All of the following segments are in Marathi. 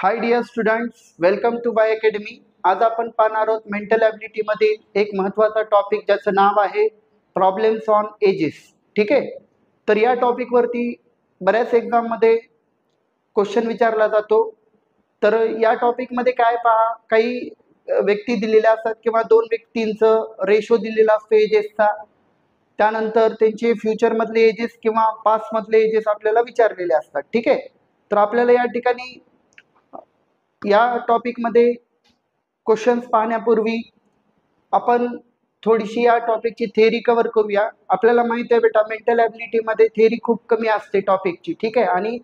High dear students, welcome to Y academy. आज आपण पाहणार आहोत मेंटल ॲबिलिटी मधील एक महत्त्वाचा टॉपिक ज्याचं नाव आहे प्रॉब्लेम्स ऑन एजेस. ठीक आहे. तर या टॉपिकवरती बऱ्याच एक्झाममध्ये क्वेश्चन विचारला जातो. तर या टॉपिकमध्ये काय पहा, काही व्यक्ती दिलेल्या असतात किंवा दोन व्यक्तींचं रेशो दिलेला असतो एजेसचा. त्यानंतर त्यांचे फ्युचरमधले एजेस किंवा पास्टमधले एजेस आपल्याला विचारलेले असतात. ठीक आहे. तर आपल्याला या ठिकाणी या टॉपिकमध्ये क्वेश्चन्स पाहण्यापूर्वी आपण थोडीशी या टॉपिकची थेअरी कव्हर करूया. आपल्याला माहिती आहे बेटा, मेंटल ॲबिलिटीमध्ये थेअरी खूप कमी असते टॉपिकची. ठीक आहे. आणि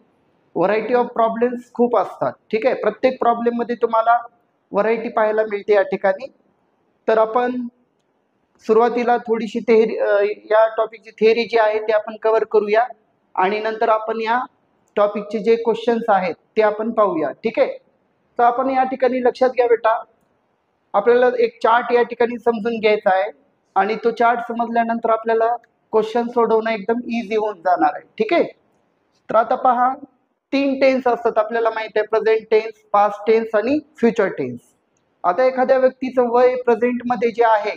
व्हरायटी ऑफ प्रॉब्लेम्स खूप असतात. ठीक आहे. प्रत्येक प्रॉब्लेममध्ये तुम्हाला व्हरायटी पाहायला मिळते या ठिकाणी. तर आपण सुरुवातीला थोडीशी थेअरी, या टॉपिकची थेअरी जी आहे ते आपण कव्हर करूया आणि नंतर आपण या टॉपिकचे जे क्वेश्चन्स आहेत ते आपण पाहूया. ठीक आहे. तर आपण या ठिकाणी लक्षात घ्या बेटा, आपल्याला एक चार्ट या ठिकाणी समजून घ्यायचा आहे आणि तो चार्ट समजल्यानंतर आपल्याला क्वेश्चन सोडवणं एकदम इझी होऊन जाणार आहे. ठीक आहे. तर आता पहा, 3 टेन्स असतात आपल्याला माहिती आहे, प्रेझेंट टेन्स, पास्ट टेन्स आणि फ्युचर टेन्स. आता एखाद्या व्यक्तीचं वय प्रेझेंटमध्ये जे आहे,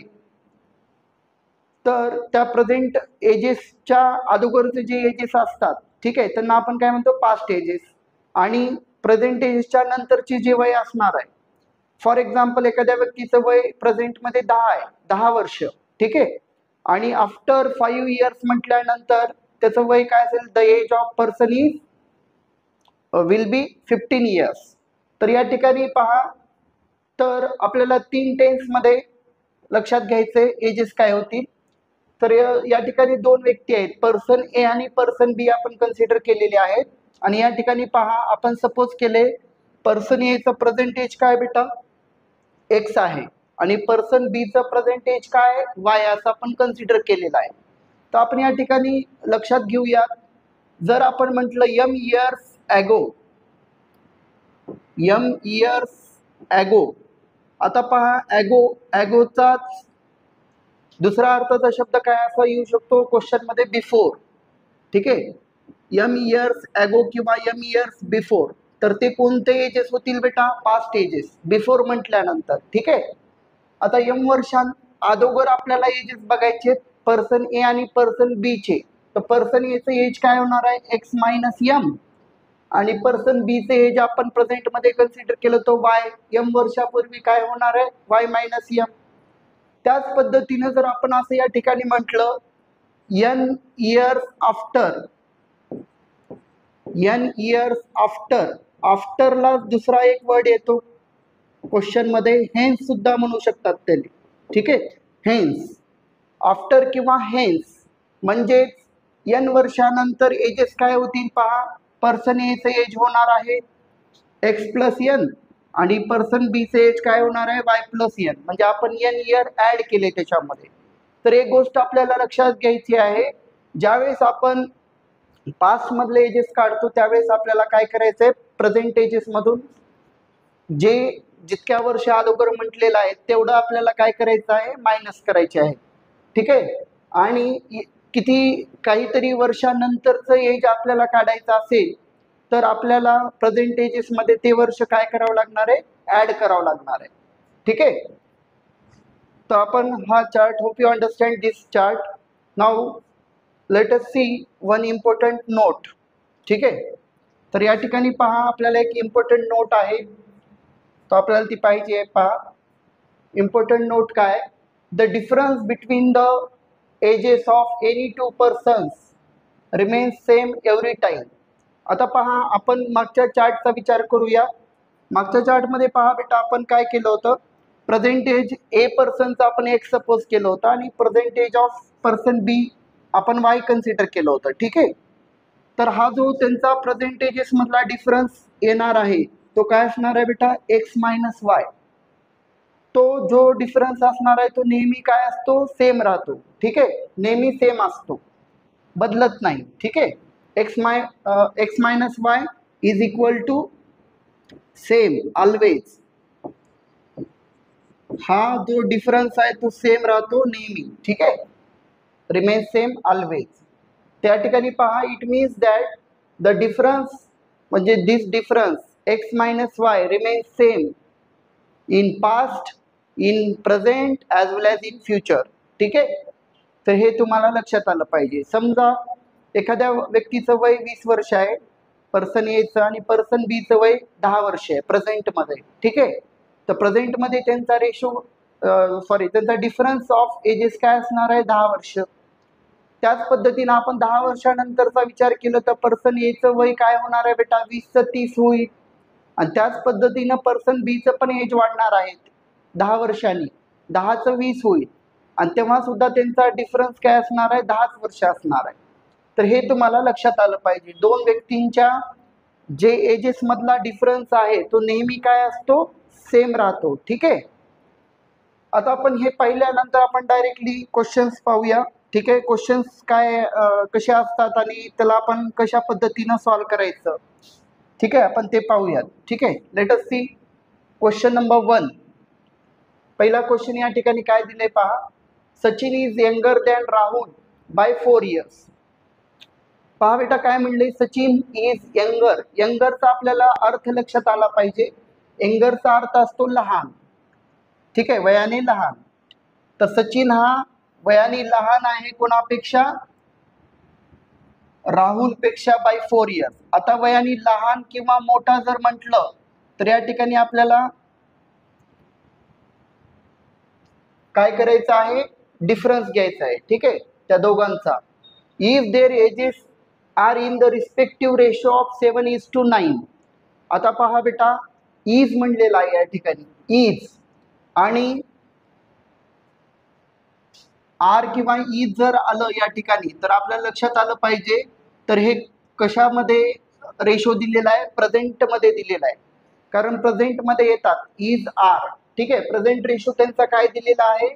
तर त्या प्रेझेंट एजेसच्या अगोदरचे जे एजेस असतात, ठीक आहे, त्यांना आपण काय म्हणतो, पास्ट एजेस. आणि प्रेझेंट एजेसच्या नंतरची जे वय असणार आहे, फॉर एक्झाम्पल एखाद्या व्यक्तीचं वय प्रेझेंटमध्ये 10 आहे, 10 वर्ष. ठीक आहे. आणि आफ्टर 5 इयर्स म्हटल्यानंतर त्याचं वय काय असेल, the age of person is will be 15 years. तर या ठिकाणी पहा, तर आपल्याला 3 टेन्समध्ये लक्षात घ्यायचे एजेस काय होतील. तर या ठिकाणी दोन व्यक्ती आहेत, पर्सन ए आणि पर्सन बी आपण कन्सिडर केलेले आहेत. आणि या ठिकाणी पहा, आपण सपोज केले पर्सन एचं प्रेझेंट एज काय बेटा, एक्स आहे आणि पर्सन बीचं प्रेझेंट एज काय, वाय, असं आपण कन्सिडर केलेलं आहे. तर आपण या ठिकाणी लक्षात घेऊया, जर आपण म्हटलं यम इयर्स ॲगो, आता पहा, ॲगोचाच दुसरा अर्थाचा शब्द काय असा येऊ शकतो क्वेश्चन मध्ये, बिफोर. ठीक आहे. यम इयर्स ॲगो किंवा यम इयर्स बिफोर, तर ते कोणते एजेस होतील बेटा, पास्ट एजेस, बिफोर म्हटल्यानंतर. ठीक आहे. आता यम वर्षां अगोदर आपल्याला एजेस बघायचे पर्सन ए आणि पर्सन बी चे. तर पर्सन एचं एज काय होणार आहे, एक्स मायनस यम, आणि पर्सन बी चे एज आपण प्रेझेंट मध्ये कन्सिडर केलं तो वाय, यम वर्षापूर्वी काय होणार आहे, वाय मायनस यम. त्याच पद्धतीने जर आपण असं या ठिकाणी म्हटलं एन इयर्स आफ्टर, आफ्टरला दुसरा एक वर्ड येतो क्वेश्चन मध्ये, हेन्स सुद्धा म्हणू शकतात त्याने. ठीक आहे. हेन्स, आफ्टर किंवा हेन्स, म्हणजे एन वर्षानंतर एजेस काय होतील पहा, पर्सन एचं एज होणार आहे एक्स प्लस एन आणि पर्सन बी चे एज काय होणार आहे, वाय प्लस एन, म्हणजे आपण एन इयर ऍड केले त्याच्यामध्ये. तर एक गोष्ट आपल्याला लक्षात घ्यायची आहे, ज्यावेळेस आपण पास्ट मधले एजेस काढतो त्यावेळेस आपल्याला काय करायचंय, प्रेझेंट एजेस मधून जे जितक्या वर्ष अगोदर म्हटलेलं आहे तेवढं आपल्याला काय करायचं आहे, मायनस करायचे आहे. ठीक आहे. आणि किती काहीतरी वर्षानंतरचं एज आपल्याला काढायचं असेल तर आपल्याला प्रेझेंट एजेस मध्ये ते वर्ष काय करावं लागणार आहे, ऍड करावं लागणार आहे. ठीक आहे. तर आपण हा chart, hope you understand this chart. Now let us see one important note. ठीक आहे. तर या ठिकाणी पहा, आपल्याला एक इम्पॉर्टंट नोट आहे, तो आपल्याला ती पाहिजे आहे. पहा, इम्पॉर्टंट नोट काय, the difference between the ages of any two persons remains same every time. आता पहा, आपण मागच्या चार्टचा विचार करूया. मागच्या चार्टमध्ये पहा बेटा, आपण काय केलं होतं, प्रेझेंट एज ए पर्सनचा आपण एक्स सपोज केलं होतं आणि प्रेझेंट एज ऑफ पर्सन बी आपण वाय कन्सिडर केलं होतं. ठीक आहे. तर हा जो त्यांचा प्रेझेंट एजेस मधला डिफरन्स येणार आहे तो काय असणार आहे बेटा, एक्स मायनस वाय. तो जो डिफरन्स असणार आहे तो नेहमी काय असतो, सेम राहतो. ठीक आहे. नेहमी सेम असतो, बदलत नाही. ठीक आहे. X minus Y is equal to same always. हा जो डिफरन्स आहे तो सेम राहतो नेहमी. ठीक आहे. Remain same always. त्या ठिकाणी पहा, it means that the difference, म्हणजे this difference x minus y remains same in past, in present as well as in future. ठीक आहे, तर हे तुम्हाला लक्षात आलं पाहिजे. समजा एखाद्या व्यक्तीचं वय 20 वर्ष आहे पर्सन एचं, आणि पर्सन बीचं वय 10 वर्ष आहे प्रेझेंटमध्ये. ठीक आहे, तर प्रेझेंटमध्ये त्यांचा रेशो त्यांचा डिफरन्स ऑफ एजेस काय असणार आहे, 10 वर्ष. त्याच पद्धतीनं आपण 10 वर्षानंतरचा विचार केला तर पर्सन एचं वय काय होणार आहे बेटा, 20 चं 30 होईल. आणि त्याच पद्धतीनं पर्सन बीचं पण एज वाढणार आहे 10 वर्षांनी, 10चं 20 होईल. आणि तेव्हा सुद्धा त्यांचा डिफरन्स काय असणार आहे, 10 वर्ष असणार आहे. तर हे तुम्हाला लक्षात आलं पाहिजे. दोन व्यक्तींच्या जे एजेस मधला डिफरन्स आहे तो नेहमी काय असतो, सेम राहतो. ठीक आहे, आता आपण हे पाहिल्यानंतर आपण डायरेक्टली क्वेश्चन्स पाहूया. ठीक आहे, क्वेश्चन्स काय कसे असतात आणि त्याला आपण कशा पद्धतीनं सॉल्व्ह करायचं. ठीक आहे, आपण ते पाहूयात. ठीक आहे, let us see question number 1. पहिला क्वेश्चन या ठिकाणी काय दिले पहा. Sachin is younger than Rahul by 4 years. पहा बेटा काय म्हणले, सचिन इज यंगर. यंगरचा आपल्याला अर्थ लक्षात आला पाहिजे. यंगरचा अर्थ असतो लहान. ठीक आहे, वयाने लहान. तर सचिन हा वयाने लहान आहे कोणापेक्षा, राहुलपेक्षा बाय 4 years. आता वयाने लहान किंवा मोठा जर म्हटलं तर या ठिकाणी आपल्याला काय करायचं आहे, डिफरन्स घ्यायचा आहे. ठीक आहे, त्या दोघांचा. If their ages are in the respective ratio of 7:9. आता पहा बेटा, इज म्हणलेला आहे या ठिकाणी, इज आणि आर किंवा इज जर आलं या ठिकाणी तर आपल्याला लक्षात आलं पाहिजे. तर हे कशामध्ये रेशो दिलेला आहे, प्रेझेंटमध्ये दिलेला आहे. कारण प्रेझेंटमध्ये येतात इज आर. ठीक आहे, प्रेझेंट रेशो त्यांचा काय दिलेला आहे,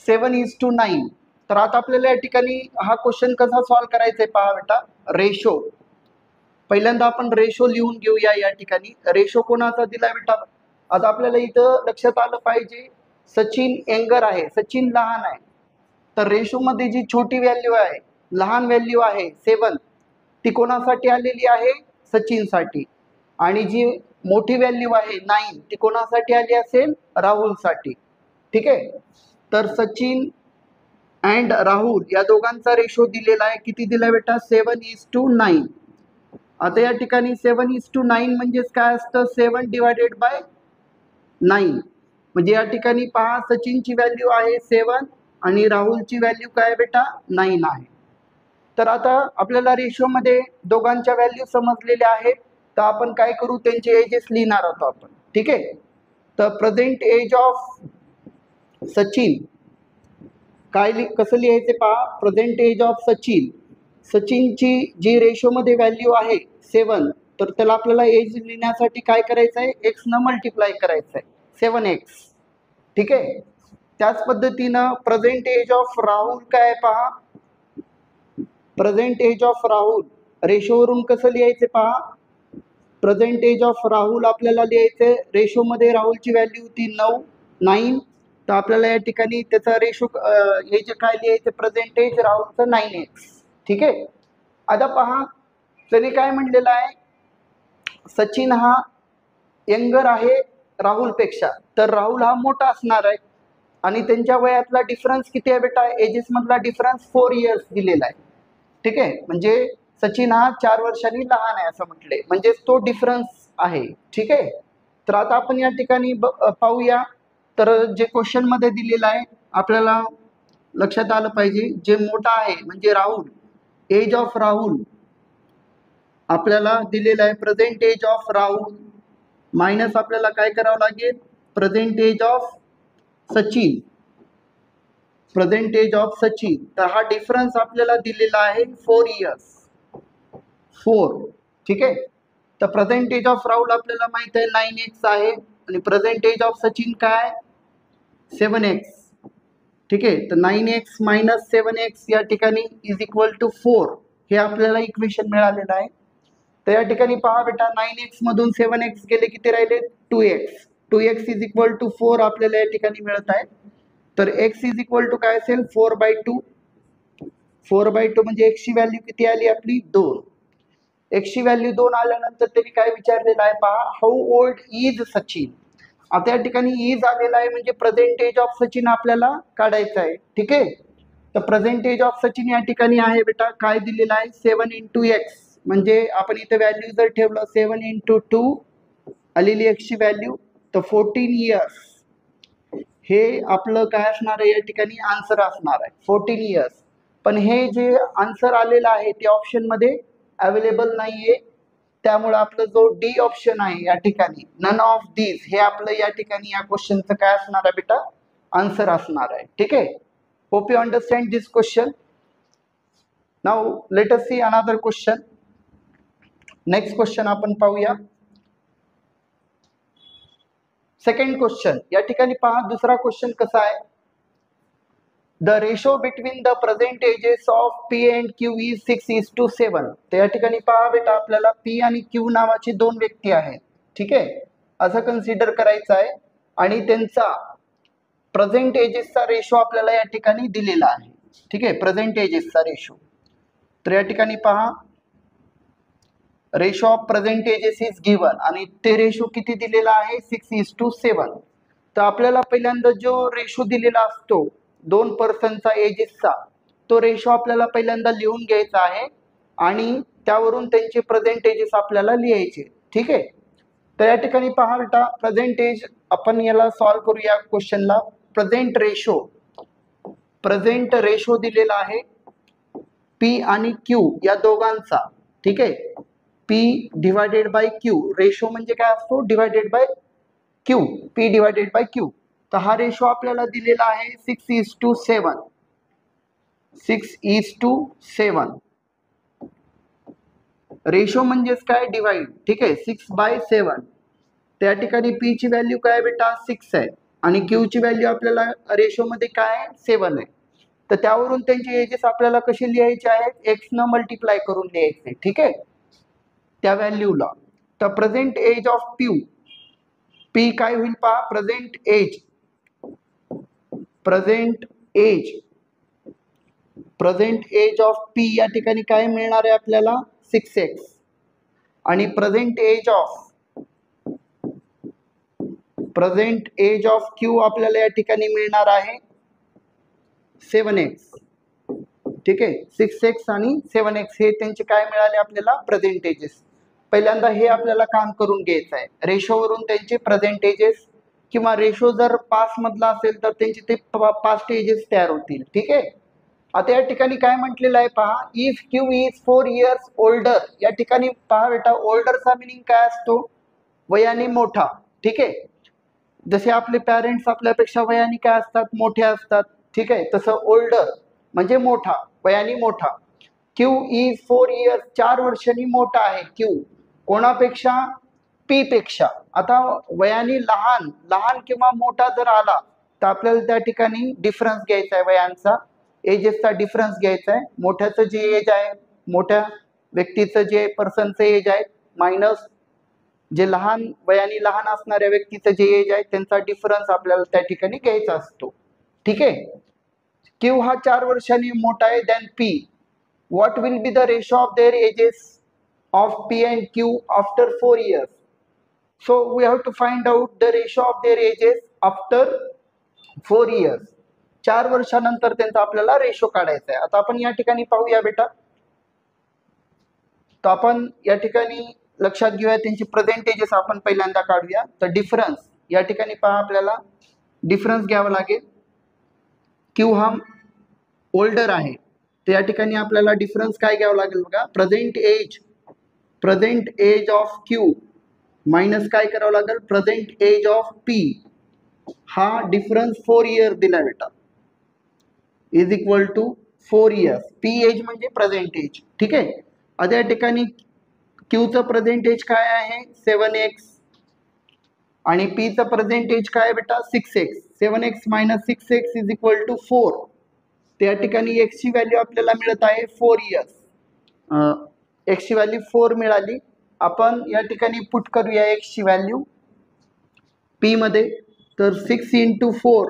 7:9. तर आता आपल्याला या ठिकाणी हा क्वेश्चन कसा सॉल्व्ह करायचा आहे पहा बेटा. रेशो पहिल्यांदा आपण रेशो लिहून घेऊया. या ठिकाणी रेशो कोणाचा दिलाय बेटा. आता आपल्याला इथं लक्षात आलं पाहिजे, सचिन यंगर आहे, सचिन लहान आहे. तर रेशो मध्ये जी छोटी व्हॅल्यू आहे, लहान व्हॅल्यू आहे 7, ती कोणासाठी आलेली आहे, सचिनसाठी. आणि जी मोठी व्हॅल्यू आहे 9 ती कोणासाठी आली असेल, राहुलसाठी. ठीक आहे, तर सचिन अँड राहुल या दोघांचा रेशो दिलेला आहे. किती दिला बेटा, 7:9. आता या ठिकाणी 7:9 म्हणजेच काय असतं, 7 डिवायडेड बाय 9. म्हणजे या ठिकाणी पहा, सचिनची व्हॅल्यू आहे 7 आणि राहुलची व्हॅल्यू काय बेटा, 9 आहे. तर आता आपल्याला रेशोमध्ये दोघांच्या व्हॅल्यू समजलेल्या आहेत. तर आपण काय करू, त्यांचे एजेस लिहिणार आहोत आपण. ठीक आहे, तर प्रेझेंट एज ऑफ सचिन काय कसं लिहायचे पहा. प्रेझेंट एज ऑफ सचिन, सचिनची जी रेशोमध्ये व्हॅल्यू आहे 7, तर त्याला आपल्याला एज लिहिण्यासाठी काय करायचं आहे, एक्स न मल्टिप्लाय करायचं आहे, 7x. ठीक आहे, त्याच पद्धतीनं प्रेझेंट एज ऑफ राहुल काय पहा. प्रेझेंट एज ऑफ राहुल रेशोवरून कसं लिहायचे पहा. प्रेझेंट एज ऑफ राहुल आपल्याला लिहायचे, रेशोमध्ये राहुलची व्हॅल्यू होती 9. तर आपल्याला या ठिकाणी त्याचा रेशो हे जे काय लिहायचं, प्रेझेंट एज राहुलचं 9x. ठीक आहे, आता पहा त्याने काय म्हणलेलं आहे, सचिन हा यंगर आहे राहुलपेक्षा. तर राहुल हा मोठा असणार आहे आणि त्यांच्या वयातला डिफरन्स किती आहे बेटा, एजेस मधला डिफरन्स 4 years दिलेला आहे. ठीक आहे, म्हणजे सचिन हा 4 वर्षांनी लहान आहे असं म्हटले, म्हणजे तो डिफरन्स आहे. ठीक आहे, तर आता आपण या ठिकाणी पाहूया. तर जे क्वेश्चन मध्ये दिलेलं आहे आपल्याला लक्षात आलं पाहिजे, जे मोठा आहे म्हणजे राहुल, एज ऑफ राहुल आपल्याला दिलेलं आहे present age of Rahul minus आपल्याला काय करावं लागेल, present age of Sachin. Present age of Sachin, तर हा डिफरन्स आपल्याला दिलेला आहे 4 years. 4. ठीक आहे, तर प्रेझेंट एज ऑफ राहुल आपल्याला माहित आहे 9x आहे आणि प्रेझेंट एज ऑफ सचिन काय 7x. ठीक आहे, तर 9x मायनस 7x या ठिकाणी इज इक्वल टू 4. हे आपल्याला इक्वेशन मिळालेलं आहे. तर या ठिकाणी पहा बेटा, 9x मधून 7x गेले किती राहिले, 2x. 2x is equal to 4 आपल्याला या ठिकाणी मिळत आहे. तर x इज इक्वल टू काय असेल, 4/2. 4/2 म्हणजे x ची व्हॅल्यू किती आली आपली, 2. एक्सची व्हॅल्यू 2 आल्यानंतर त्यांनी काय विचारलेलं आहे पहा, हाऊ ओल्ड इज सचिन. आता या ठिकाणी इज आलेला आहे म्हणजे प्रेझेंट एज ऑफ सचिन आपल्याला काढायचं आहे. ठीक आहे, तर प्रेझेंट एज ऑफ सचिन या ठिकाणी आहे बेटा काय दिलेलं आहे 7 इंटू एक्स. म्हणजे आपण इथे व्हॅल्यू जर ठेवलं 7 इंटू 2 आलेली एक्सची व्हॅल्यू तर 14 इयर्स हे आपलं काय असणार आहे या ठिकाणी आन्सर असणार आहे 14 इयर्स. पण हे जे आन्सर आलेलं आहे ते ऑप्शन मध्ये अवेलेबल नाहीये, त्यामुळे आपलं जो डी ऑप्शन आहे या ठिकाणी नन ऑफ दीज हे आपलं या ठिकाणी या क्वेश्चनचं काय असणार आहे बेटा आन्सर असणार आहे. ठीक आहे, hope you understand this question. Now let us see another question. Next question आपण पाहूया. सेकंड क्वेश्चन या ठिकाणी पहा, दुसरा क्वेश्चन कसा आहे, the ratio between the present ages of P and Q is 6:7. तर या ठिकाणी पहा बेटा आपल्याला पी आणि क्यू नावाची दोन व्यक्ती आहेत. ठीक आहे, असं कन्सिडर करायचं आहे आणि त्यांचा प्रेझेंट एजेसचा रेशो आपल्याला या ठिकाणी दिलेला आहे. ठीक आहे, प्रेझेंट एजेसचा रेशो. तर या ठिकाणी पहा ratio of present ages is given आणि ते रेशो किती दिलेला आहे 6:7. तर आपल्याला पहिल्यांदा जो रेशो दिलेला असतो दोन पर्सनचा एजेसचा तो रेशो आपल्याला पहिल्यांदा लिहून घ्यायचा आहे आणि त्यावरून त्यांचे प्रेझेंट एजेस आपल्याला लिहायचे. ठीक आहे, तर या ठिकाणी पहा बेटा प्रेझेंट एज आपण याला सॉल्व करूया क्वेश्चनला. प्रेझेंट रेशो दिलेला आहे पी आणि क्यू या दोघांचा. ठीक आहे, P divided by Q, ratio म्हणजे काय असतो divided by Q, P divided by Q. तर हा रेशो आपल्याला दिलेला आहे 6:7. 6:7 रेशो म्हणजेच काय डिवाइड. ठीक आहे, 6/7. त्या ठिकाणी पी ची व्हॅल्यू काय बेटा 6 आहे आणि क्यू ची व्हॅल्यू आपल्याला रेशो मध्ये काय 7 आहे. तर त्यावरून त्यांचे एजेस आपल्याला कसे लिहायचे आहेत एक्स न मल्टिप्लाय करून लिहायचे. ठीक आहे, त्या व्हॅल्यूला. तर प्रेझेंट एज ऑफ पी काय होईल पहा, प्रेझेंट एज ऑफ पी या ठिकाणी काय मिळणार आहे आपल्याला 6x आणि प्रेझेंट एज ऑफ क्यू आपल्याला या ठिकाणी मिळणार आहे 7x. ठीक आहे, 6x आणि 7x हे त्यांचे काय मिळाले आपल्याला प्रेझेंट एजेस. पहिल्यांदा हे आपल्याला काम करून घ्यायचं आहे रेशोवरून त्यांचे प्रेझेंट एजेस किंवा रेशो जर पास मधला असेल तर त्यांचे ते पास्ट एजेस तयार होतील. ठीक आहे, आता या ठिकाणी काय म्हटलेलं आहे पहा, if Q is 4 years older. या ठिकाणी पहा बेटा ओल्डरचा मिनिंग काय असतो वयाने मोठा. ठीक आहे, जसे आपले पॅरेंट्स आपल्यापेक्षा वयाने काय असतात मोठे असतात. ठीक आहे, तसं ओल्डर म्हणजे मोठा, वयाने मोठा. क्यू इज 4 इयर्स 4 वर्षांनी मोठा आहे क्यू कोणापेक्षा पी पेक्षा. आता वयाने लहान किंवा मोठा जर आला तर आपल्याला त्या ठिकाणी डिफरन्स घ्यायचा आहे वयांचा एजेसचा डिफरन्स घ्यायचा आहे. मोठ्याचं जे एज आहे मोठ्या व्यक्तीचं जे पर्सनचं एज आहे मायनस जे वयाने लहान असणाऱ्या व्यक्तीचं जे एज आहे त्यांचा डिफरन्स आपल्याला त्या ठिकाणी घ्यायचा असतो. ठीक आहे, क्यू हा 4 वर्षांनी मोठा आहे than P. What will be the ratio of their ages of P and Q after 4 years. So we have to find out the ratio of their ages after 4 years. 4 वर्षानंतर त्यांचा आपल्याला रेशो काढायचा आहे. आता आपण या ठिकाणी पाहूया बेटा, तर आपण या ठिकाणी लक्षात घेऊया त्यांची प्रेझेंट एजेस आपण पहिल्यांदा काढूया. तर डिफरन्स या ठिकाणी पहा आपल्याला डिफरन्स घ्यावा लागेल. क्यू हा ओल्डर आहे तर या ठिकाणी आपल्याला डिफरन्स काय घ्यावं लागेल बघा, present age of Q minus काय करावं लागेल प्रेझेंट एज ऑफ पी. हा डिफरन्स 4 इयर दिला बेटा is equal to 4 years. P age म्हणजे प्रेझेंट एज. ठीक आहे, आता या ठिकाणी क्यूचं प्रेझेंट एज काय आहे 7x आणि पीचं प्रेझेंट एज काय बेटा 6x. 7x minus 6x is equal to 4. त्या ठिकाणी x ची व्हॅल्यू आपल्याला मिळत आहे 4 इयर्स. x ची व्हॅल्यू 4 मिळाली. आपण या ठिकाणी पुट करूया x ची व्हॅल्यू p मध्ये. तर 6 इंटू 4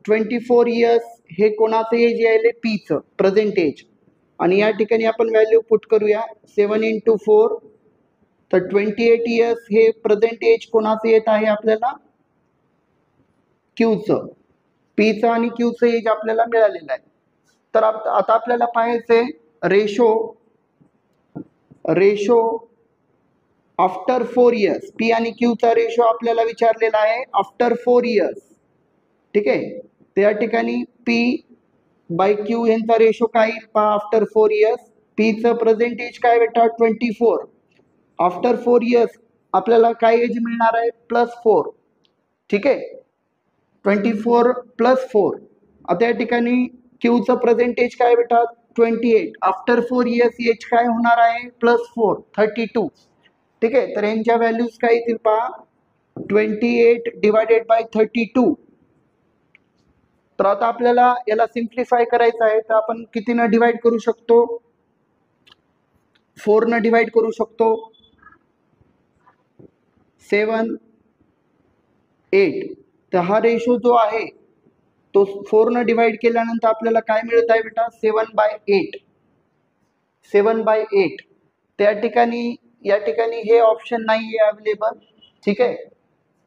24 इयर्स हे कोणाचं एज यायले पीचं प्रेझेंट एज. आणि या ठिकाणी आपण व्हॅल्यू पुट करूया 7 × 4, तर 28 इयर्स हे प्रेझेंट एज कोणाचं येत आहे आपल्याला, क्यूचं, पीचं आणि क्यूचं एज आपल्याला मिळालेलं आहे. तर आता आपल्याला पाहायचंय रेशो आफ्टर 4 इयर्स. पी आणि क्यूचा रेशो आपल्याला विचारलेला आहे आफ्टर 4 इयर्स. ठीक आहे, तर या ठिकाणी पी बाय क्यू यांचा रेशो काय येईल पहा आफ्टर 4 इयर्स. पीचं प्रेझेंट एज काय बेटा 24. आफ्टर 4 इयर्स आपल्याला काय एज मिळणार आहे +4. ठीक आहे, 24 + 4. आता या ठिकाणी क्यूचं प्रेझेंट एज काय बेटा 28. आफ्टर 4 इयर्स एज काय होणार आहे +4 32. ठीक आहे, तर यांच्या व्हॅल्यूज काय येतील पहा 28 / 32. तर आता आपल्याला याला सिम्प्लिफाय करायचं आहे, तर आपण कितीनं डिवाइड करू शकतो, 4 डिवाइड करू शकतो. 7 8. तर हा रेशो जो आहे तो 4 डिवाइड केल्यानंतर आपल्याला काय मिळत आहे बेटा 7/8. 7/8. त्या ठिकाणी या ठिकाणी हे ऑप्शन नाही आहे अवेलेबल. ठीक आहे,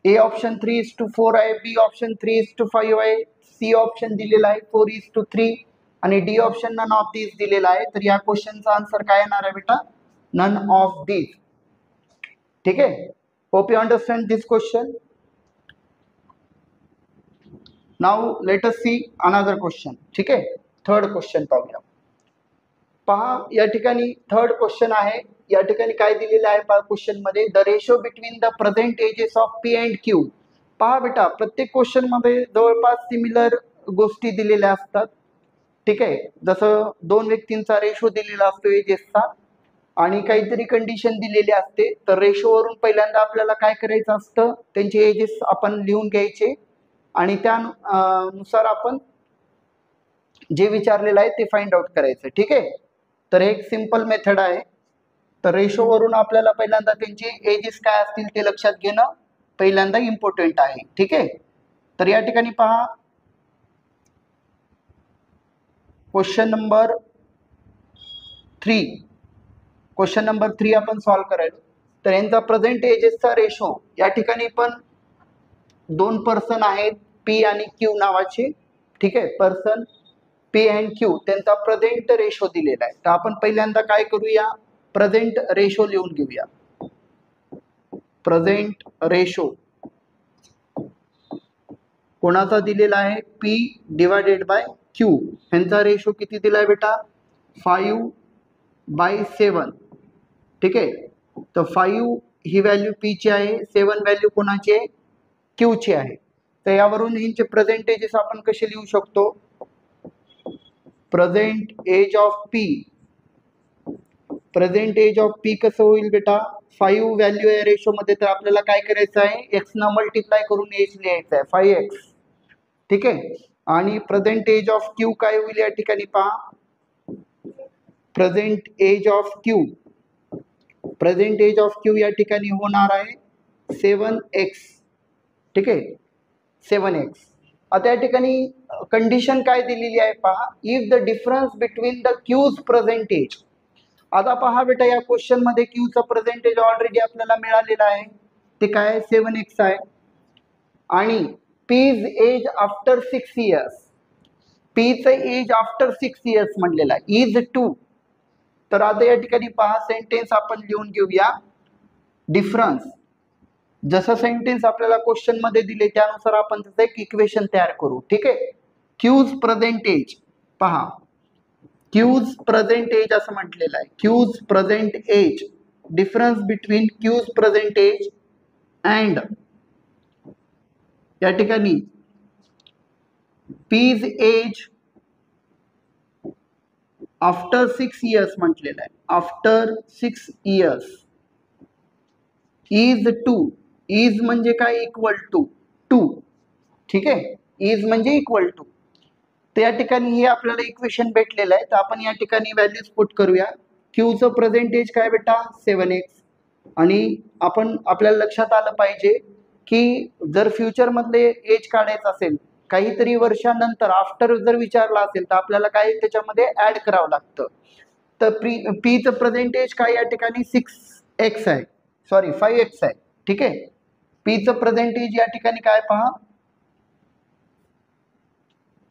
ए ऑप्शन 3:4 आहे, बी ऑप्शन 3:5 आहे, सी ऑप्शन दिलेला आहे 4:3 आणि डी ऑप्शन नन ऑफ दिस दिलेला आहे. तर या क्वेश्चनचा आन्सर काय येणार आहे बेटा नन ऑफ दिस. ठीक आहे, hope you understand this question. Now let us see another question. ठीक आहे, थर्ड क्वेश्चन पाहूया. पहा या ठिकाणी थर्ड क्वेश्चन आहे. या ठिकाणी काय दिलेलं आहे पहा क्वेश्चन मध्ये, the ratio between the present ages of P and Q. पहा बेटा प्रत्येक क्वेश्चन मध्ये जवळपास सिमिलर गोष्टी दिलेल्या असतात. ठीक आहे, जसं 2 व्यक्तींचा रेशो दिलेला असतो एजेसचा आणि काहीतरी कंडिशन दिलेली असते. तर रेशोवरून पहिल्यांदा आपल्याला काय करायचं असतं, त्यांचे एजेस आपण लिहून घ्यायचे आणि त्यानुसार आपण जे विचारलेलं आहे ते फाइंड आउट करायचं. ठीक आहे, तर एक सिंपल मेथड आहे. तर रेशोवरून आपल्याला पहिल्यांदा त्यांचे एजेस काय असतील ते लक्षात घेणं पहिल्यांदा इम्पॉर्टंट आहे. ठीक आहे, तर या ठिकाणी पहा क्वेश्चन नंबर 3 आपण सॉल्व करायचो. तर यांचा प्रेझेंट एजेसचा रेशो या ठिकाणी पण 2 पर्सन आहेत पी आणि क्यू नावाचे. ठीक आहे, पर्सन पी अँड क्यू त्यांचा प्रेझेंट रेशो दिलेला आहे. तर आपण पहिल्यांदा काय करूया प्रेझेंट रेशो लिहून घेऊया. प्रेझेंट रेशो कोणाचा दिलेला आहे पी / क्यू. ह्यांचा रेशो किती दिलाय बेटा 5/7. ठीक आहे, तर 5 ही व्हॅल्यू पी ची आहे, 7 व्हॅल्यू कोणाची आहे क्यू ची आहे. तर यावरून ह्यांचे प्रेझेंटेजेस आपण कसे लिहू शकतो, प्रेझेंट एज ऑफ पी कसं होईल बेटा 5 व्हॅल्यू आहे रेशो मध्ये, तर आपल्याला काय करायचं आहे x न मल्टिप्लाय करून एज लिहायचं आहे 5x. ठीक आहे, आणि प्रेझेंट एज ऑफ क्यू काय होईल या ठिकाणी पहा प्रेझेंट एज ऑफ क्यू या ठिकाणी होणार आहे 7x. ठीक आहे, 7x. आता या ठिकाणी कंडिशन काय दिलेली आहे पहा, if the difference between the Q's present age. आता पहा बेटा या क्वेश्चन मध्ये क्यूचा प्रेझेंटेज ऑलरेडी आपल्याला मिळालेला आहे, ते काय 7x आहे. आणि पीज एज आफ्टर 6 इयर्स, पीचं एज आफ्टर 6 इयर्स म्हणलेला आहे इज 2. तर आता या ठिकाणी पहा सेंटेन्स आपण लिहून घेऊया. डिफरन्स जसं सेंटेन्स आपल्याला क्वेश्चन मध्ये दिले त्यानुसार आपण त्याचं एक इक्वेशन तयार करू. ठीक आहे, क्यूज प्रेझेंट एज पहा, क्यूज प्रेझेंट एज असं म्हटलेलं आहे. Q's present age, difference between Q's present age and या ठिकाणी पीज एज आफ्टर 6 इयर्स म्हटलेलं आहे. After 6 years is 2. इज म्हणजे काय इक्वल टू 2. ठीक आहे, इज म्हणजे इक्वल टू. तर या ठिकाणी हे आपल्याला इक्वेशन भेटलेलं आहे. तर आपण या ठिकाणी व्हॅल्यूज पुट करूया. क्यूचं प्रेझेंटेज काय बेटा 7x. आणि आपल्याला लक्षात आलं पाहिजे की जर फ्युचर मधले एज काढायचं असेल काहीतरी वर्षानंतर आफ्टर जर विचारला असेल तर आपल्याला काय त्याच्यामध्ये ऍड करावं लागतं. तर पीचं प्रेझेंटेज काय या ठिकाणी 6x आहे, सॉरी 5x आहे. ठीक आहे, पीचं प्रेझेंटेज या ठिकाणी काय पहा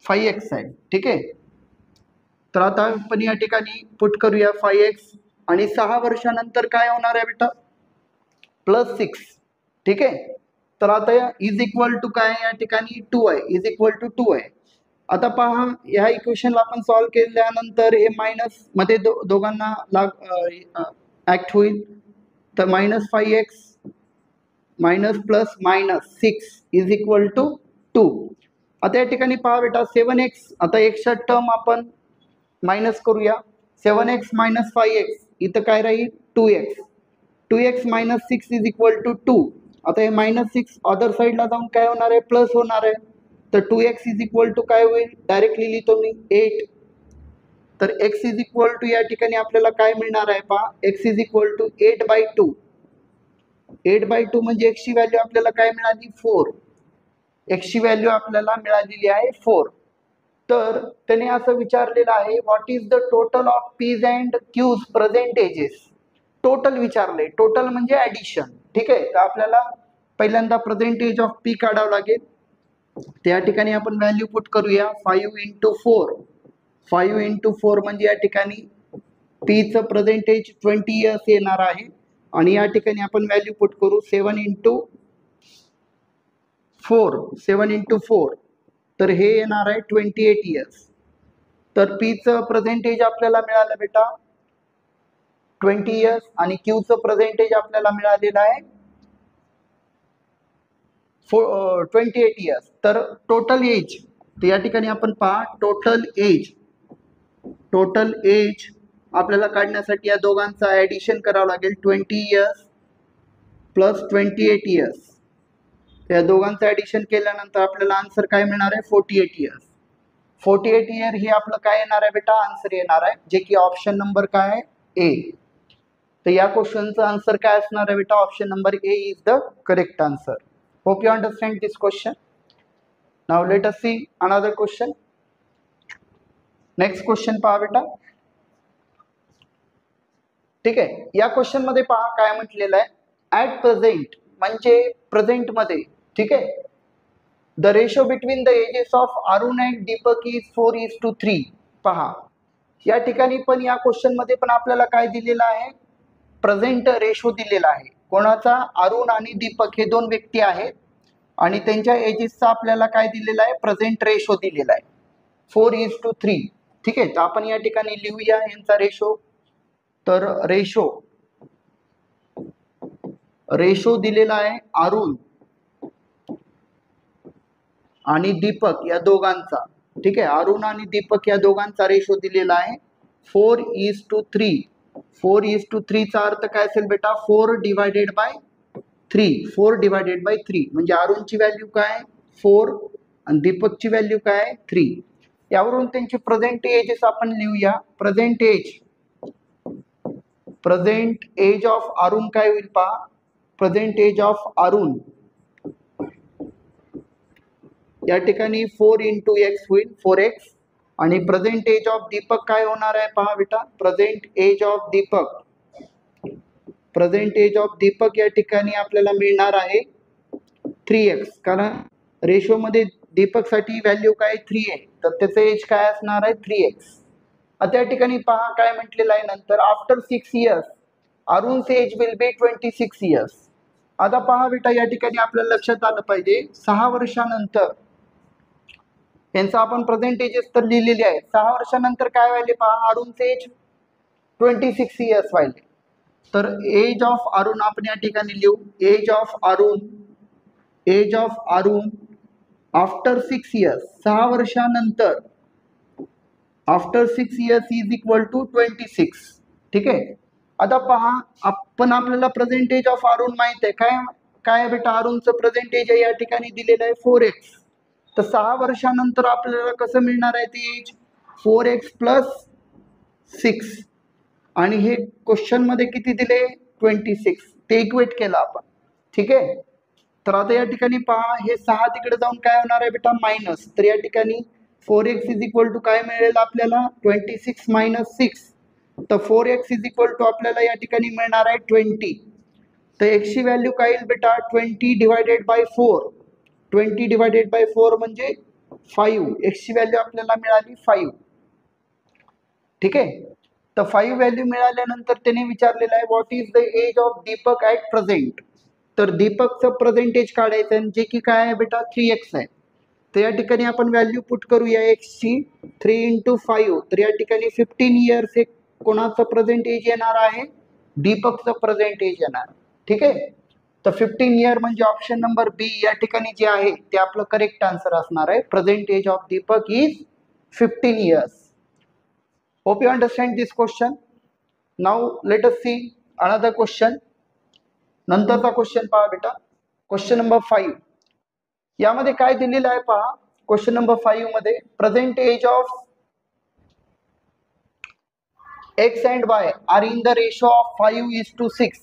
5x आहे. ठीक आहे, तर आता आपण या ठिकाणी पुट करूया 5x आणि 6 वर्षानंतर काय होणार आहे बेटा +6. ठीक आहे, तर आता इज इक्वल टू काय या ठिकाणी 2 आहे, इज इक्वल टू 2 आहे. आता पहा ह्या इक्वेशनला आपण सॉल्व्ह केल्यानंतर हे मायनस मध्ये दोघांना ऍक्ट होईल. तर -5x minus plus -6 is equal to 2. आता या ठिकाणी पहा बेटा 7x, आता एक्सचा टर्म आपण मायनस करूया. 7x मायनस 5x इथं काय राहील 2x. 2x minus 6 is equal to 2. आता हे -6 अदर साईडला जाऊन काय होणार आहे प्लस होणार आहे. तर 2x इज इक्वल टू काय होईल डायरेक्टली लिहितो मी 8. तर x इज इक्वल टू या ठिकाणी आपल्याला काय मिळणार आहे पहा x इज इक्वल टू 8/2. 8/2 म्हणजे x ची व्हॅल्यू आपल्याला काय मिळाली 4. x ची व्हॅल्यू आपल्याला मिळालेली आहे 4. तर त्याने असं विचारलेलं आहे what is the total of P's and Q's present ages. Total विचारले, टोटल म्हणजे ॲडिशन. ठीक आहे, तर आपल्याला पहिल्यांदा प्रेझेंटेज ऑफ पी काढावं लागेल. त्या ठिकाणी आपण व्हॅल्यू पुट करूया 5 × 4. 5 × 4 म्हणजे या ठिकाणी पीचं प्रेझेंटेज 20 इयर्स येणार आहे आणि या ठिकाणी आपण व्हॅल्यू पुट करू 7 × 4. तर हे येणार आहे 28 इयर्स. तर पीचं प्रेझेंटेज आपल्याला मिळालं बेटा 20 इयर्स आणि क्यूचं प्रेझेंटेज आपल्याला मिळालेलं आहे 28 इयर्स. तर टोटल एज, तर या ठिकाणी आपण पहा टोटल एज आपल्याला काढण्यासाठी या दोघांचा ॲडिशन करावं लागेल 20 इयर्स प्लस 28 इयर्स. या दोघांचं ॲडिशन केल्यानंतर आपल्याला आन्सर काय मिळणार आहे 48 इयर्स. 48 इयर हे आपलं काय येणार आहे बेटा आन्सर येणार आहे, जे की ऑप्शन नंबर काय आहे ए. तर या क्वेश्चनचं आन्सर काय असणार आहे बेटा option number A is the correct answer. Hope you understand this question. Now let us see another question. Next question पहा बेटा. ठीक आहे, या क्वेश्चन मध्ये पहा काय म्हटलेलं आहे ॲट प्रेझेंट म्हणजे प्रेझेंट मध्ये. ठीक आहे, the ratio between the ages of Arun and Deepak is 4:3. पहा या ठिकाणी पण या क्वेश्चन मध्ये पण आपल्याला काय दिलेलं आहे प्रेझेंट रेशो दिलेला आहे. कोणाचा अरुण आणि दीपक हे दोन व्यक्ती आहेत आणि त्यांच्या एजेसचा आपल्याला काय दिलेला आहे प्रेझेंट रेशो दिलेला आहे 4:3. ठीक आहे, तर आपण या ठिकाणी लिहूया यांचा रेशो. तर रेशो दिलेला आहे अरुण आणि दीपक या दोघांचा. ठीक आहे, अरुण आणि दीपक या दोघांचा रेशो दिलेला आहे 4:3. 4:3 चा अर्थ काय असेल बेटा 4/3. 4/3 म्हणजे अरुणची व्हॅल्यू काय 4 आणि दीपकची व्हॅल्यू काय 3. यावरून त्यांची प्रेझेंट एजेस आपण लिहूया. प्रेझेंट एज ऑफ अरुण काय होईल पहा प्रेझेंट एज ऑफ अरुण या ठिकाणी 4 × x होईल 4x आणि प्रेझेंट एज ऑफ दीपक काय होणार आहे पहा बेटा प्रेझेंट एज ऑफ दीपक या ठिकाणी आपल्याला मिळणार आहे 3x. कारण रेशो मध्ये दीपक साठी व्हॅल्यू काय 3 आहे, तर त्याचं एज काय असणार आहे 3x. आता या ठिकाणी पहा काय म्हटलेलं आहे नंतर after 6 years Arun's age will be 26 years. आता पहा बेटा या ठिकाणी आपल्याला लक्षात आलं पाहिजे 6 वर्षानंतर यांचं आपण प्रेझेंट एजेस तर लिहिलेली आहे. 6 वर्षानंतर काय व्हायले पहा अरुणचे एज 26 इयर्स व्हायले. तर एज ऑफ अरुण आपण या ठिकाणी लिहू age of Arun after 6 years 6 वर्षानंतर after 6 years is equal to 26. ठीक आहे, आता पहा आपण आपल्याला प्रेझेंट एज ऑफ अरुण माहित आहे काय बेटा अरुणचं प्रेझेंट एज या ठिकाणी दिलेलं आहे 4x. तर 6 वर्षानंतर आपल्याला कसं मिळणार आहे ते एज 4x + 6 आणि हे क्वेश्चन मध्ये किती दिले 26. ते इक्वेट केलं आपण. ठीक आहे, तर आता या ठिकाणी पहा हे 6 तिकडे जाऊन काय होणार आहे बेटा मायनस. तर या ठिकाणी 4x इज इक्वल टू काय मिळेल आपल्याला 26 - 6 तर 4x इज इक्वल टू आपल्याला या ठिकाणी मिळणार आहे 20. तर एक्सची व्हॅल्यू काय येईल बेटा 20 डिवायडेड बाय 4. 20 डिवायडेड बाय 4 म्हणजे 5. एक्सची व्हॅल्यू आपल्याला मिळाली 5. ठीक आहे. तर 5 व्हॅल्यू मिळाल्यानंतर त्याने विचारलेलं आहे what is the age of Deepak at present. तर दीपकचं प्रेझेंटेज काढायचं आहे जे की काय आहे बेटा 3x आहे. तर या ठिकाणी आपण व्हॅल्यू पुट करूया एक्सची 3 × 5. तर या ठिकाणी 15 इयर्स हे कोणाचं प्रेझेंट एज येणार आहे दीपकचं प्रेझेंट एज येणार. ठीक आहे. तर 15 इयर म्हणजे ऑप्शन नंबर बी या ठिकाणी जे आहे ते आपलं करेक्ट आन्सर असणार आहे. Present age of Deepak is 15 years. Hope you understand this question. Now let us see another question. नंतरचा क्वेश्चन पहा बेटा. Question number 5. यामध्ये काय दिलेलं आहे पहा. क्वेश्चन नंबर 5 मध्ये present age of x and y are in the ratio of 5:6.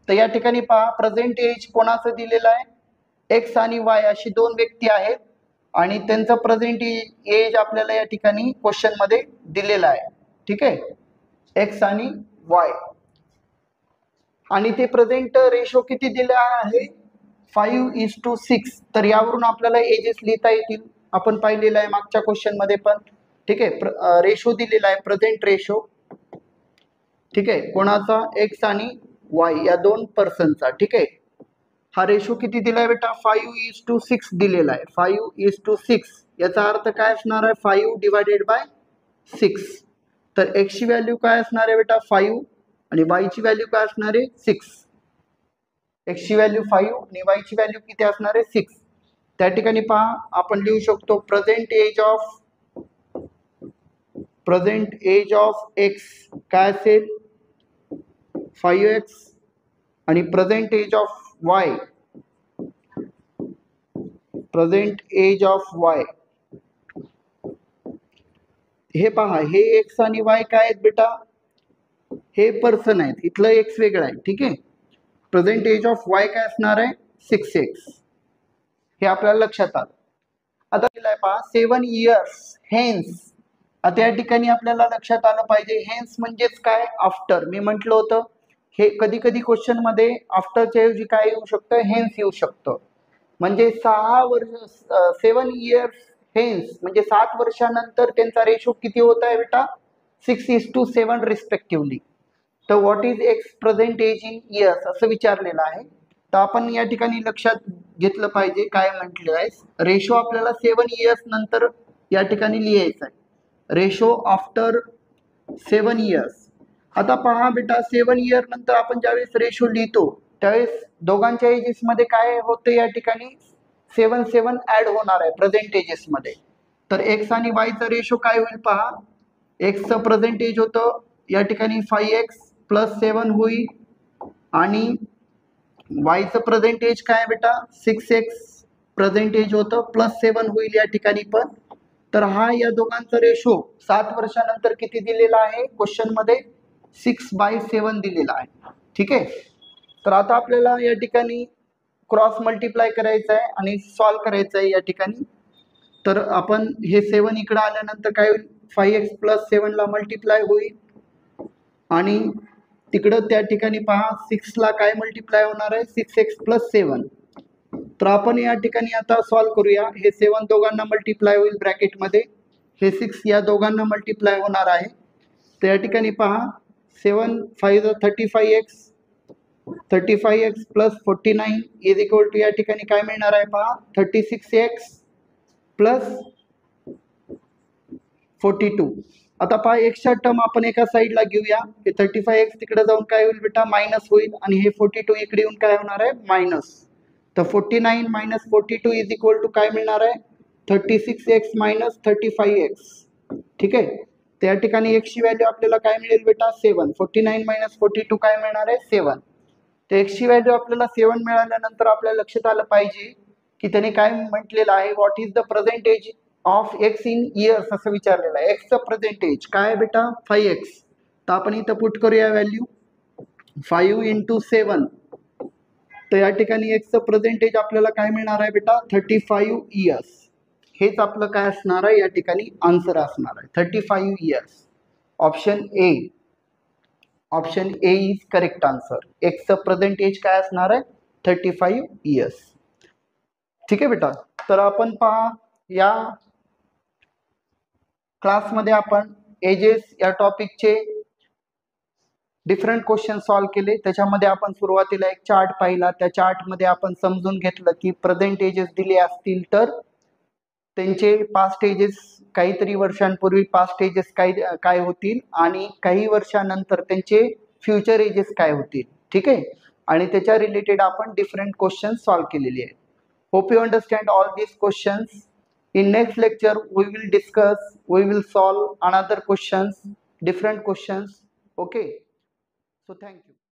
तर या ठिकाणी पहा प्रेझेंट एज कोणाचं दिलेलं आहे x आणि y अशी दोन व्यक्ती आहेत आणि त्यांचं प्रेझेंट एज आपल्याला या ठिकाणी क्वेश्चन मध्ये दिलेलं आहे. ठीक आहे x आणि y आणि ते प्रेझेंट रेशो किती दिले आहे 5:6. तर यावरून आपल्याला एजेस लिहिता येतील. आपण पाहिलेलं आहे मागच्या क्वेश्चन मध्ये पण. ठीक आहे. रेशो दिलेला आहे प्रेझेंट रेशो. ठीक आहे कोणाचा x आणि y या दोन पर्सनचा. ठीक आहे. हा रेशो किती दिलाय बेटा 5:6 दिलेला आहे. 5:6 याचा अर्थ काय असणार आहे 5 डिवायडेड बाय 6. तर x ची व्हॅल्यू काय असणार आहे बेटा 5 आणि y ची व्हॅल्यू काय असणार आहे 6. x ची व्हॅल्यू 5 आणि y ची व्हॅल्यू किती असणार आहे 6. त्या ठिकाणी पहा आपण लिहू शकतो प्रेझेंट एज ऑफ x काय असेल 5x आणि प्रेझेंट एज ऑफ y हे पहा हे x आणि y काय आहेत बेटा हे पर्सन आहेत. इथलं x वेगळं आहे. ठीक आहे. प्रेझेंट एज ऑफ y काय असणार आहे 6x. हे आपल्याला लक्षात आलं. आता दिलाय पहा 7 इयर्स हेन्स. आता या ठिकाणी आपल्याला लक्षात आलं पाहिजे हेन्स म्हणजेच काय आफ्टर. मी म्हटलं होतं हे कधी कधी क्वेश्चन मध्ये आफ्टरच्या ऐवजी काय येऊ शकतं हेन्स येऊ शकतं. म्हणजे 6 वर्ष 7 इयर्स हेन्स म्हणजे 7 वर्षानंतर त्यांचा रेशो किती होत आहे बेटा 6:7 रिस्पेक्टिव्हली. तर what is x present as in years असं विचारलेलं आहे. तर आपण या ठिकाणी लक्षात घेतलं पाहिजे काय म्हटलं आहे रेशो आपल्याला 7 इयर्स नंतर या ठिकाणी लिहायचं आहे. Ratio after 7 years. आता पहा बेटा 7 इयर नंतर आपण ज्यावेळेस रेशो लिहितो त्यावेळेस दोघांच्या एजेस मध्ये काय होते या ठिकाणी 7 ऍड होणार आहे प्रेझेंट एजेस मध्ये. तर एक्स आणि वायचा रेशो काय होईल पहा एक्सचं प्रेझेंट एज होतं या ठिकाणी 5x + 7 होईल आणि वायचं प्रेझेंट एज काय बेटा 6x प्रेझेंट एज होतं +7 होईल या ठिकाणी पण. तर हा या दोघांचा रेशो 7 वर्षानंतर किती दिलेला आहे क्वेश्चन मध्ये 6/7 दिलेला आहे. ठीक आहे. तर आता आपल्याला या ठिकाणी क्रॉस मल्टिप्लाय करायचं आहे आणि सॉल्व करायचं आहे या ठिकाणी. तर आपण हे 7 इकडे आल्यानंतर काय होईल 5x + 7 ला मल्टिप्लाय होईल आणि तिकडं त्या ठिकाणी पहा 6 ला काय मल्टिप्लाय होणार आहे 6x + 7. तर आपण या ठिकाणी आता सॉल्व करूया. हे 7 दोघांना मल्टिप्लाय होईल ब्रॅकेटमध्ये हे 6 या दोघांना मल्टिप्लाय होणार आहे. तर या ठिकाणी पहा 7 5 35x 35x + 49 is equal to या ठिकाणी काय मिळणार आहे पहा 36x + 42. आता पहा एक्सच्या टर्म आपण एका साईडला घेऊया. हे 35x तिकडे जाऊन काय होईल बेटा मायनस होईल आणि हे 42 इकडे येऊन काय होणार आहे मायनस. तर 49 - 42 इज इक्वल टू काय मिळणार आहे 36x - 35x. ठीक आहे. त्या ठिकाणी x ची व्हॅल्यू आपल्याला काय मिळेल बेटा 7. 49 - 42 काय मिळणार आहे 7. तर x ची व्हॅल्यू आपल्याला 7 मिळाल्यानंतर आपल्या लक्षात आलं पाहिजे की त्याने काय म्हटलेलं आहे what is the present age of x in years असं विचारलेलं आहे. x चं प्रेझेंट एज काय बेटा 5x. तर आपण इथं पुट करूया व्हॅल्यू 5 × 7. तर या ठिकाणी x चं प्रेझेंट एज आपल्याला काय मिळणार आहे बेटा 35 इयर्स. हेच आपलं काय असणार आहे या ठिकाणी आन्सर असणार आहे 35 years. Option A. Option A is correct answer. एक्सचं प्रेझेंट एज काय असणार आहे? 35 इयर्स. ठीक आहे बेटा. तर आपण पहा या क्लासमध्ये आपण एजेस या टॉपिकचे डिफरंट क्वेश्चन सॉल्व केले. त्याच्यामध्ये आपण सुरुवातीला एक चार्ट पाहिला. त्या चार्टमध्ये आपण समजून घेतलं की प्रेझेंट एजेस दिले असतील तर त्यांचे पास्ट एजेस काहीतरी वर्षांपूर्वी पास्ट एजेस काय होतील आणि काही वर्षानंतर त्यांचे फ्युचर एजेस काय होतील. ठीक आहे. आणि त्याच्या रिलेटेड आपण डिफरंट क्वेश्चन सॉल्व केलेले आहेत. Hope you understand all these questions. In next lecture we will solve another questions, different questions. Okay, so thank you.